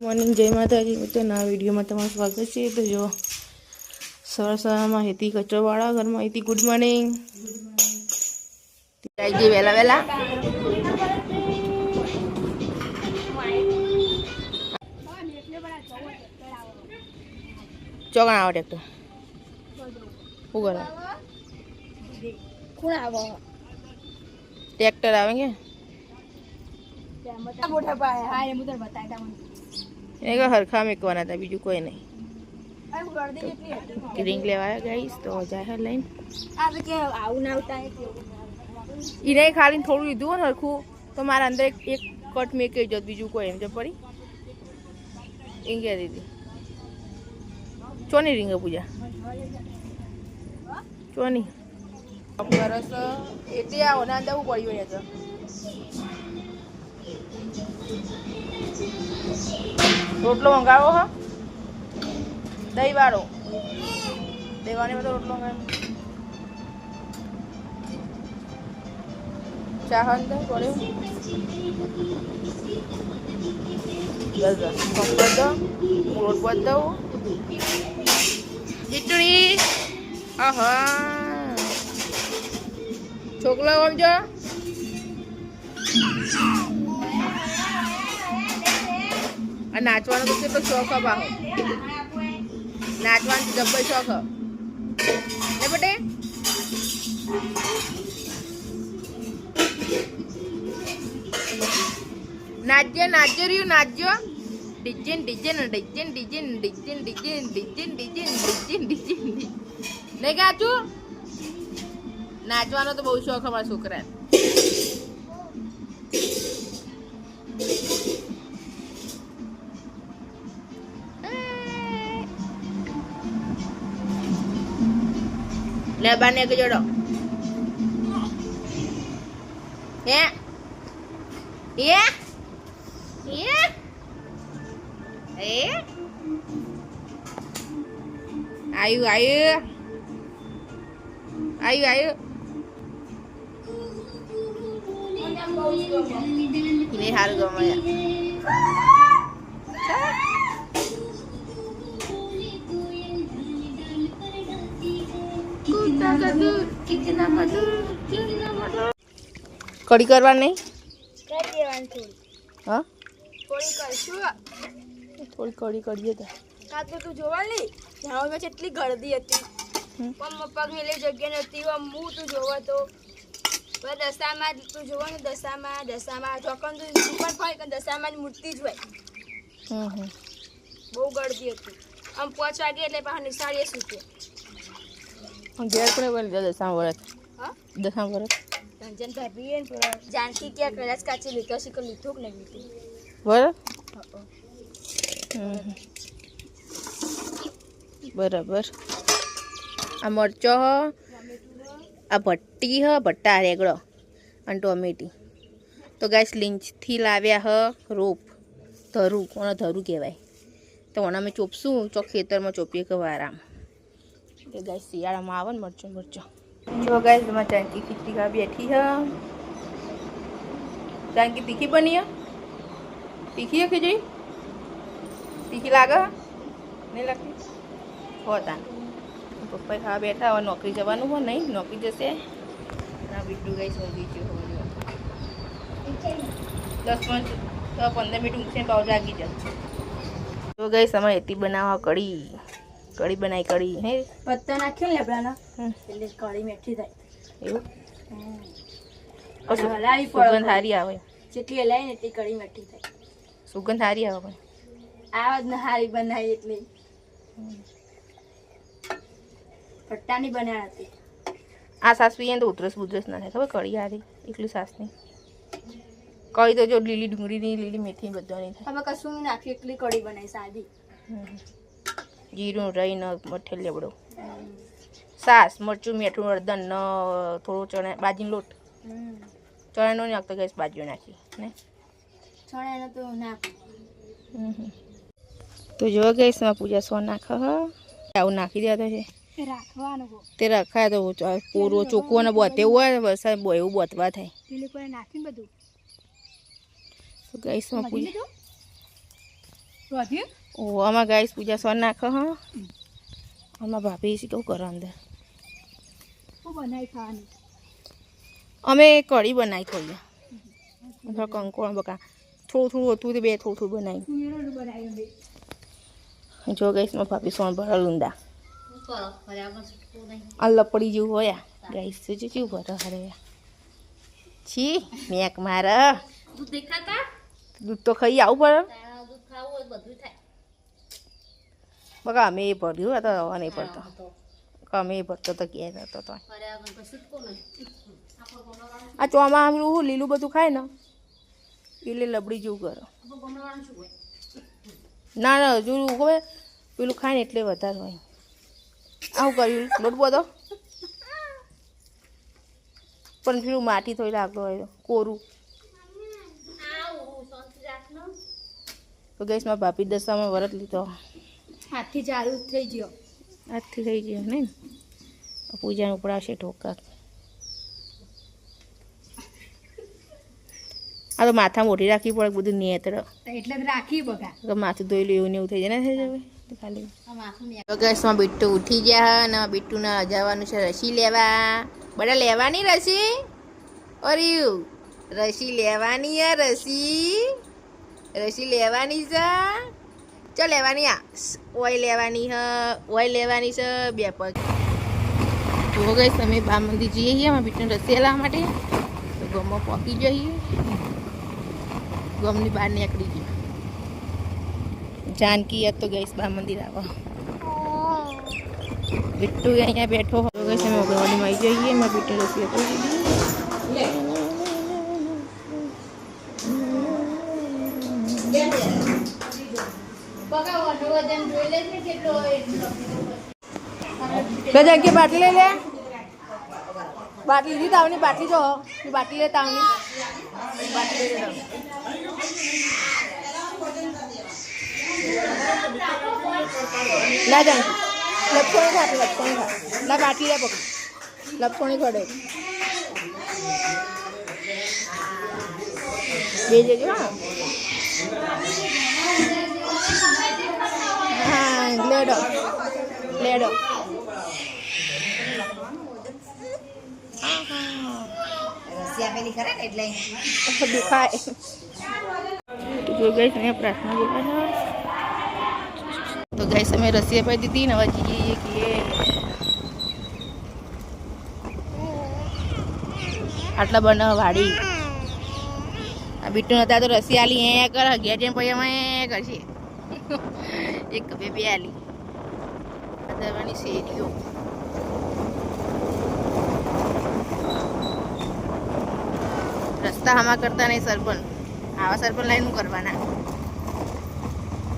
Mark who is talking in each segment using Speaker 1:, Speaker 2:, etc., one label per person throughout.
Speaker 1: Morning જય માતાજી મિત્રો ના વિડીયોમાં તમારું સ્વાગત છે। તો જો સવારમાં હેતી કચરોવાળા ઘરમાં હેતી ગુડ મોર્નિંગ જઈ વહેલા વહેલા ચોગણ આવો ટ્રેક્ટર શું કરો ટ્રેક્ટર આવે કે हरखा मेकवाना था बीजू कोई नहीं रिंग लेवाया गाइस तो जाए लाइन इने खाली थोड़ू लीधु ने हरखू तो मारा अंदर एक कट मेके जो बीजू कोई एम जब पड़ी इंगे दीदी चोनी रिंग पूजा चोनी बरस एटे आओ ना अंदर पड़ी हुई है रोटलो मंगावो हा दही वालो देवाने में तो रोटलो मंगावे चाहन दे पड़े बस कंपट दो रोट पर दो चिटड़ी आहा छोकला समझो नाचवा तो के शौक है बाहो नाचवा जब्बर शौक है बेटे नाच्य नाच्य रही नाच्य डिजन डिजन डिजन डिजन डिजन डिजन डिजन डिजन डिजन डिजन नहीं क्या चू नाचवा तो बहुत शौक हमारा छोकरा ले बाने के जोड़ो ये आयु आयु आयु आयु ini haru gomaya कड़ी करवा नहीं हाँ
Speaker 2: थोड़ी करशु
Speaker 1: थोड़ी कड़ी करिए तो
Speaker 2: का तो तू જોવાલી જાવ મે કેટલી ગળદી હતી પણ પગ મેલે જગ્યા નતી હું તું જોવા તો દશામાં તું જોવાનું દશામાં ચોકન તું ઉપર ફાય કે દશામાં ની મૂર્તિ જ હોય બહુ ગળદી હતી આમ 5 વાગે એટલે પાછા નિસાળીએ સૂતે
Speaker 1: ઘેર પડે બોલ દશા વરત
Speaker 2: હા
Speaker 1: દશા વરત
Speaker 2: રંજન ભાભી એન જાનકી કે કલાસ કાચી લીધો છે કે લીધું કે નહીં લીધું
Speaker 1: બરાબર बराबर आ मरचो ह आ भट्टी ह भट्टा रेगड़ो अन टोमेटी तो गैस लिंच थी लाव्या ह रोप धरू कोना धरू कहेवाय तो ओना में चोपसू चो खेतर में चोपीए के आराम तो गैस शियाड़ा में आवे मरचो मरचो जो गैस मैं चांकी खिचड़ी का बैठी है चांकी तीखी बनी है तीखी है खिचड़ी तीखी लागे नहीं लगती होता पप्पा खावा बैठा और नौकरी जवानू हो नहीं नौकरी जैसे ना बिट्टू गई सो गई हो 10 मिनट तो 15 मिनट ऊँचे पाव जागी जा तो गई समय इतनी बनावा कड़ी कड़ी बनाई कड़ी है
Speaker 2: पत्ता नाख्यो ने लेबड़ा ना એટલે કડી મેઠી થાય
Speaker 1: એવું હલાવી સુગંધ હારી આવે
Speaker 2: જેટલી હલાય ને એટલી કડી મેઠી થાય
Speaker 1: સુગંધ હારી આવે
Speaker 2: આવાજ ને હારી બનાવી એટલે પટ્ટાની બનાવતી
Speaker 1: આ સાસ પીએ તો ઉતરસ બુતરસ ના થાય ખબર કડી હારી એકલી સાસ ની કઈ તો જો લીલી ડુંગળી ની લીલી મેથી બધો નહીં થાય
Speaker 2: હવે કશું નાખી એકલી કડી બનાવી સાદી
Speaker 1: જીરું રઈ ન મઠે લેબડો સાસ મરચું મીઠું હળદર ન થોડો ચણા બાજીનો લોટ ચણાનો નાખતો ગેસ બાજુ નાખી ને
Speaker 2: ચણાનો તો નાખ
Speaker 1: તો જો ગેસ માં પૂજા સો નાખ આવું નાખી દેતા છે
Speaker 2: રાખવાનું
Speaker 1: તે રખાય તો પૂરો ચોખ્ખો ને બોતે હોય વરસાદ બો એવું બોતવા થાય
Speaker 2: પેલી પર નાખીને બધું
Speaker 1: તો ગેસ માં પૂજા ઓ આમાં ગાઈસ પૂજા સોન નાખો હા આમાં ભાભી શી કેવું કરો અંદર અમે કઢી બનાવી થોડી કંકોણ બકા થોડું હતું તે બે થોડું બનાવી જો ગાઈસ માં ભાભી સોન ભરા લુંડા આ લપડી જેવું હોય ગાઈસ જો કેવું ભરા હરે છી મેક મારા દૂધ તો ખાઈ આવું પડે બકા અમે એ ભર્યું તો રવા નહીં પડતો અમે એ ભરતો તો ઘેર હતો તો આ ચોમાં આમ લીલું બધું ખાય ને એટલે લબડી જેવું કરો ના ના હજુ ખબર પેલું ખાય ને એટલે વધારે હોય આવું કર્યું લોટ બધો પણ પેલું માટી થોડી લાગતો હોય કોરું તો ગેસમાં ભાભી દસામાં વરત લીધો
Speaker 2: હાથથી ચાલુ થઈ ગયો
Speaker 1: આજથી થઈ ગયો ને પૂજાને ઉપડાવશે ઢોકા આ તો માથા મોટી રાખવી પડે બધું નેત્ર
Speaker 2: એટલે રાખી બગા
Speaker 1: તો માથું ધોઈ લે એવું ને એવું થઈ જાય ને થઈ જાય તો ખાલી તો ગેસમાં બીટ્ટુ ઉઠી ગયા અને બીટ્ટુને જવાનું છે રસી લેવા બધા લેવાની રસી અરે રસી લેવાની આ રસી લેવાની છે ચાલ લેવાની આ ઓય લેવાની છે બે પગ જો ગઈ તમે બા મંદિર જઈએ છીએ અમે બીટને રસી લેવા માટે તો ગમમાં પહોંચી જઈએ ગમની બહાર નીકળી ગઈ જાનકી યાદ તો ગઈશ બા મંદિર આવવા બીટ્ટુ અહીંયા બેઠો હોય ગઈ અમે અગરવાડીમાં આવી જઈએ એમાં બીટને રસી આપી ગજા કે બાટલી લઈ લે બાટલી લીધી તાવની બાટલી જો બાટલી લે તાવની બાટલી લઈ લે ના જાણ લપસોણી ખા ના બાટલી લે પકડ લપસોણી ખડે બે જજો હા લેડો દુખાય જો ગઈ તમે પ્રાર્થના બોલા તો ગઈ અમે રસી અપાઈ દીધી ને હવે જઈએ કે આટલા બનાવ વાડી આ બીટું હતા તો રસી આલી એ કર ઘેર જઈને પછી અમે કરશે એક બે આલી દવાની શેરીઓ રસ્તા હમા કરતા નહીં સરપંચ આવા સરપંચ લાઈન કરવાના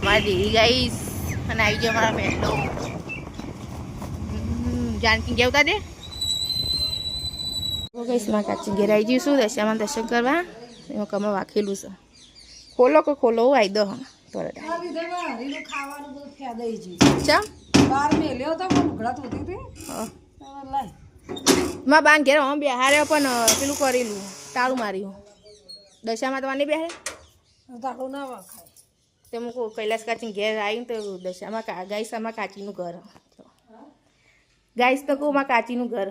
Speaker 1: મારી દેવી ગાઈસ અને આવી ગયો મારા પહેલો જાનકી કેવતા દે ગઈશ માં કાચી ઘેર આવી જઈશું દશામાં દર્શન કરવા એમાં કમળ વાખેલું છે ખોલો કે ખોલો આવી દો હા તરત ચા માં બાંગ ઘેર હું બેહાર્યો પણ પેલું કરેલું તાળું માર્યું દશામાં તમારે નહીં બેહારે તાળું ના વાખાય તે મૂકું કૈલાસ કાચી ઘેર આવીને તો દશામાં ગાઈસામાં કાચીનું ઘર ગાઈસ તો કહું માં કાચીનું ઘર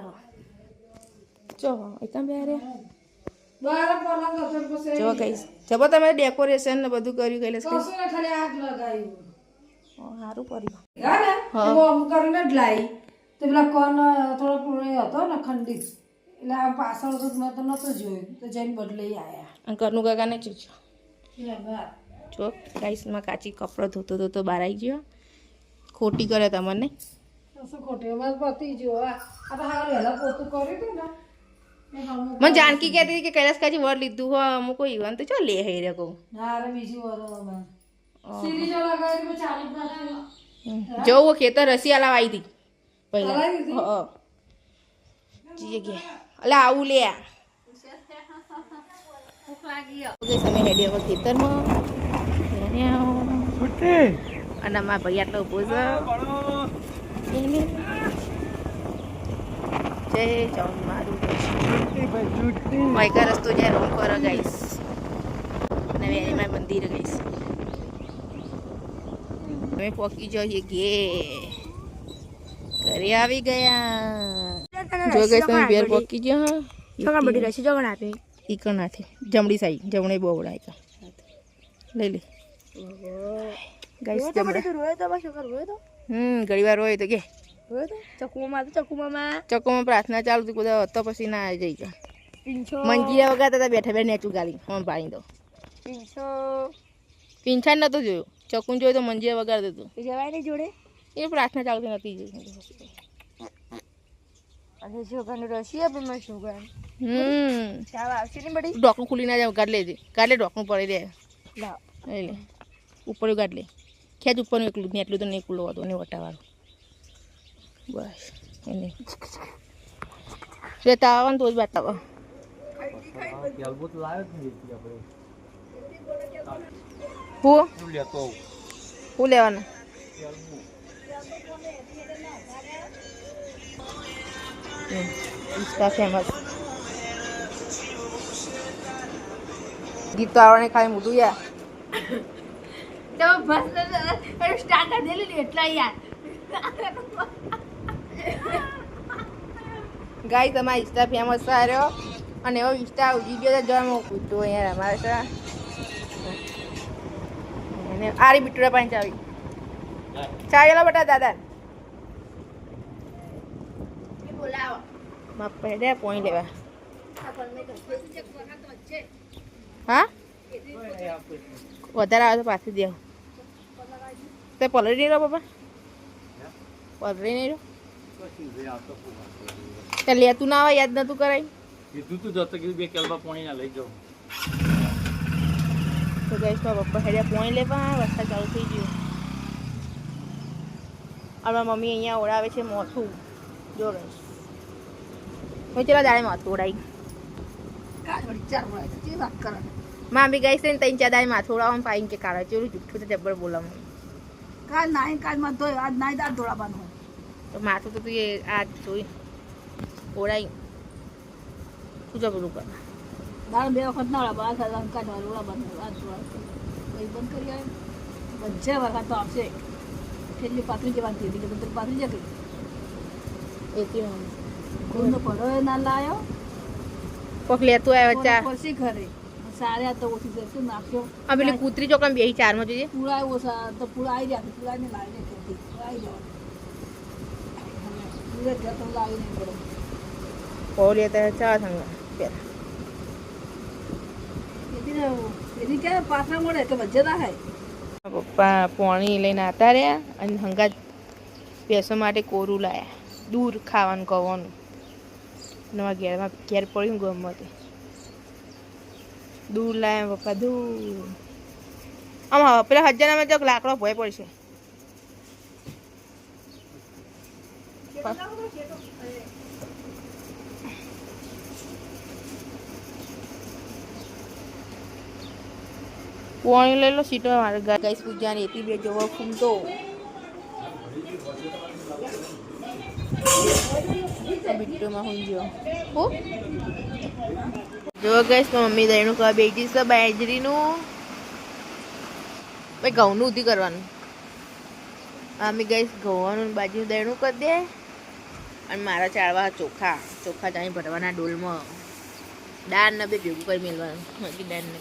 Speaker 1: ચો એકદમ બેહારે જો ગાઈસ જબો તમે ડેકોરેશન ને બધું કર્યું કૈલાસ સારું કર્યું
Speaker 3: કરીને જ લાવી તો પેલા કોન થોડો હતો ને ખંડિત એટલે આ પાછળ તો મેં તો નહોતું જોયું તો જઈને બદલાઈ આવ્યા
Speaker 1: ઘરનું કાકાને ચૂચો જો ગાઈસમાં કાચી કપડો ધોતો બહાર આવી ગયો ખોટી કરે તમને
Speaker 3: શું ખોટી અમારે પતી ગયો આ તો હાલ વહેલા પોતું કર્યું હતું ને
Speaker 1: મને જાનકી કહેતી હતી કે કૈલાસ કાચી વર લીધું હોય અમુક કોઈ ઈવન તો ચો લે હઈ રે કહું
Speaker 3: ના અરે બીજી વાર અમારે સીરી જો લગાવી ચાલુ
Speaker 1: જવું ખેતર રસી હલાવા આવી હતી પહેલા જગ્યા અલા આવું લે તમે હેડી હવે ખેતરમાં અને મારા ભાઈ આટલો ઉભો છે જય ચાઉન મારું માયકા રસ્તો જ્યાં રૂમ પર ગઈશ અને વેરીમાં મંદિર ગઈશ અમે પહોંચી જઈએ ઘરે આવી ગયા જો ગઈ તમે ઘેર પહોંચી ગયા
Speaker 2: છોકરા બધી રસી જોગણ આપે
Speaker 1: ઈ કણ નાથી જમણી સાઈડ જમણે બોવડાય લઈ લે ગાઈસ જમણે
Speaker 2: રોયો તો બસ છોકરા રોયો તો
Speaker 1: ઘણી વાર હોય તો કે
Speaker 2: રોયો તો
Speaker 1: ચકુમાં પ્રાર્થના ચાલુ હતી બધા હતો પછી ના જઈ ગયા
Speaker 2: પીંછો
Speaker 1: મંજીરા વગાડતા હતા બેઠા બેઠા નેચું ગાલી હમ પાણી દો પીંછા નતો જોયો ચકુન જોયું તો મંજીરા વગાડતું હતું
Speaker 2: જવાય નહીં જોડે
Speaker 1: એ પ્રાર્થના ચાલતી નથી
Speaker 2: અને છોકરાનું રસી આપે મારે છોકરા ચાવ આવશે નહીં બધી
Speaker 1: ડોકનું ખુલી ના જાય ગાડ લે ડોકનું પડી દે
Speaker 2: લાવ
Speaker 1: લે ઉપર ગાડ લે ખેંચ ઉપરનું એકલું ને એટલું તો નહીં ખુલ્લું હતું ને વટાવાળું બસ એને રેતા આવે ને તો જ બતાવો હું લેવાનું ઇન્સ્ટા ફેમસ ગીત તો આવડે ખાલી મોટું યાર
Speaker 2: તો બસ સ્ટાર્ટ કરી દેલી એટલા યાર
Speaker 1: ગાય તમારા ઇન્સ્ટા ફેમસ સારો અને એવો ઇન્સ્ટા ઉજી ગયો જોવા મૂકું તો યાર અમારે તો અને આરી બિટુડા પાણી ચાવેલા બટા દાદા
Speaker 2: બોલાવો
Speaker 1: માપ પડે પોઈન્ટ લેવા હા વધારે આવે તો પાછી દેવ તે પલરી નહીં રહ્યો બાપા પલરી નહીં રહ્યો તે લેતું ના આવે યાદ નતું કરાય
Speaker 4: કીધું તું જતો કીધું બે કેલબા પાણી ના લઈ જાઉં
Speaker 1: તો ગઈશ મારા પપ્પા હેડ્યા પોઈન્ટ લેવા વરસાદ ચાલુ થઈ ગયો અમારા મમ્મી અહીંયા ઓળાવે છે મોથું જો ગઈશ હું ચલા દાડે માથું ઓળાઈ માં બી ગઈ છે ને ત્રણ ચાર દાડે માથું ઓળાવવાનું પાઈને કે કાઢે ચેલું જુઠ્ઠું તો જબ્બર બોલાવું
Speaker 3: કાલ નાઈ કાલમાં તો આજ નાઈ દાળ ધોળાવાનું હોય
Speaker 1: તો માથું તો તું એ આ જોઈ ઓળાઈ શું જબરું કર
Speaker 3: દાળ 2 વખત ના ઓળા બાર કાઢવાનું ઓળાવાનું આજ ધોળા કઈ બંધ કરી આવે બધે વખત તો આવશે કેટલી પાતળી જવાની હતી કે બધું પાતળી જતી
Speaker 1: એથી
Speaker 3: કોઈનો પડો ના લાયો
Speaker 1: કોક લેતું આવ્યો ચા
Speaker 3: પછી ઘરે સારે તો ઓછી જતું નાખ્યો
Speaker 1: આ પેલી કૂતરી ચોકમ બેહી ચારમાં જોઈએ
Speaker 3: પૂરા ઓછા તો પૂરા આવી જાય પૂરા ને લાવી દે આવી જાય પૂરે જતો લાવી નહીં પડે
Speaker 1: ઓ લેતા ચા સંગા પેલા
Speaker 3: એની ક્યાં પાછા મળે કે વચ્ચે ના થાય
Speaker 1: પપ્પા પાણી લઈને આવતા રહ્યા અને હંગાત ભેંસો માટે કોરું લાયા દૂર ખાવાનું કવાનું નવા ઘેરમાં ઘેર પડ્યું ગમતે દૂર લાયા પપ્પા દૂર આમ પેલા હજારમાં જો લાકડો ભય પડશે પાણી લઈ લો સીટો મારે ગાઈસ પૂજાની એથી બે જોવા ફૂમતો બિટ્ટુમાં હું ગયો હું જો ગાઈસ તો મમ્મી દહીંનું કવા બેઠી છે બાજરીનું ભાઈ ઘઉંનું ઉધી કરવાનું અમે ગાઈસ ઘઉંનું બાજરીનું દહીંનું કરી દે અને મારા ચાળવા ચોખા ચાણી ભરવાના ડોલમાં દાળ ને બે ભેગું કરી મેળવાનું હજી દાળ ને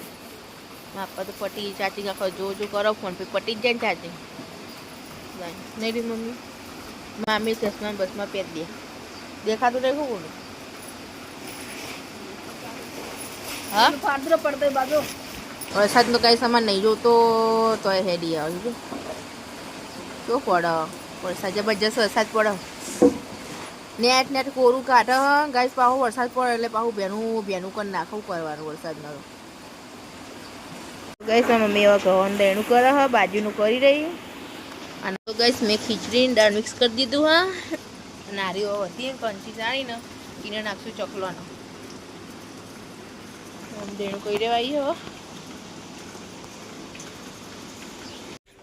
Speaker 1: માપા તો પટી ચાચી આખો જો કરો ફોન પે પટી જ જાય ને ચાચી નહીં રી મમ્મી મામી ચશ્મા બસમાં પહેર દે દેખાતું રહે શું કોનું હા
Speaker 3: પાદરો પડતો બાજુ
Speaker 1: વરસાદનો કાંઈ સામાન નહીં જોતો તો હેડી આવે શું પડે વરસાદ જબરજસ્ત વરસાદ પડે નેટ કોરું કાઢે ગાઈસ પાહુ વરસાદ પડે એટલે પાહુ ભેનું કરી નાખવું કરવાનું વરસાદનો ગઈસ મમ્મી એવા ઘઉં દહીંનું કરે હા બાજુનું કરી રહી અને તો ગઈસ મેં ખીચડીને દાળ મિક્સ કરી દીધું હા નારીઓ હતી કંચી ચાણીને એને નાખશું ચકલાનો દહીંનું કરી રહેવાય હો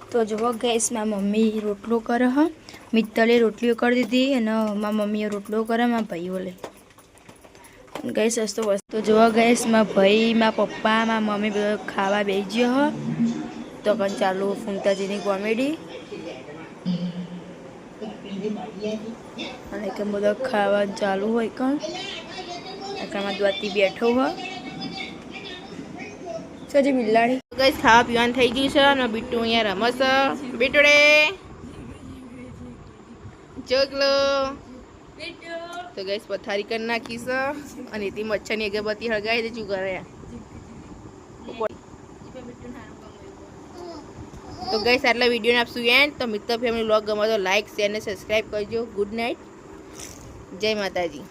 Speaker 2: તો જુઓ ગેસ મારા મમ્મી રોટલો કરે હ મિત્તલે રોટલીઓ કરી દીધી અને મારા મમ્મીએ રોટલો કરે મારા ભાઈઓ લે ગેસ સસ્તો વસ્તુ જોવા ગેસ મારા ભાઈ મારા પપ્પા મારા મમ્મી બધો ખાવા બેસી ગયો હ તો કન ચાલુ ફૂમતાજીની કોમેડી
Speaker 1: અને કે બધા ખાવા ચાલુ હોય કણ આમાં દ્વાતી બેઠો હોય સજી બિલાડી ગઈસ ખાવા પીવાનું થઈ ગયું છે અને બીટુ અહીંયા રમસ બીટુડે જોગલો તો ગઈસ પથારી કરી નાખી છે અને તે મચ્છરની અગરબત્તી હળગાવી દે શું કરે તો ગઈસ આટલા વિડીયોને આપશું એન્ડ તો મિત્ર ફેમિલી વ્લોગ ગમે તો લાઈક શેર અને સબસ્ક્રાઈબ કરજો ગુડ નાઇટ જય માતાજી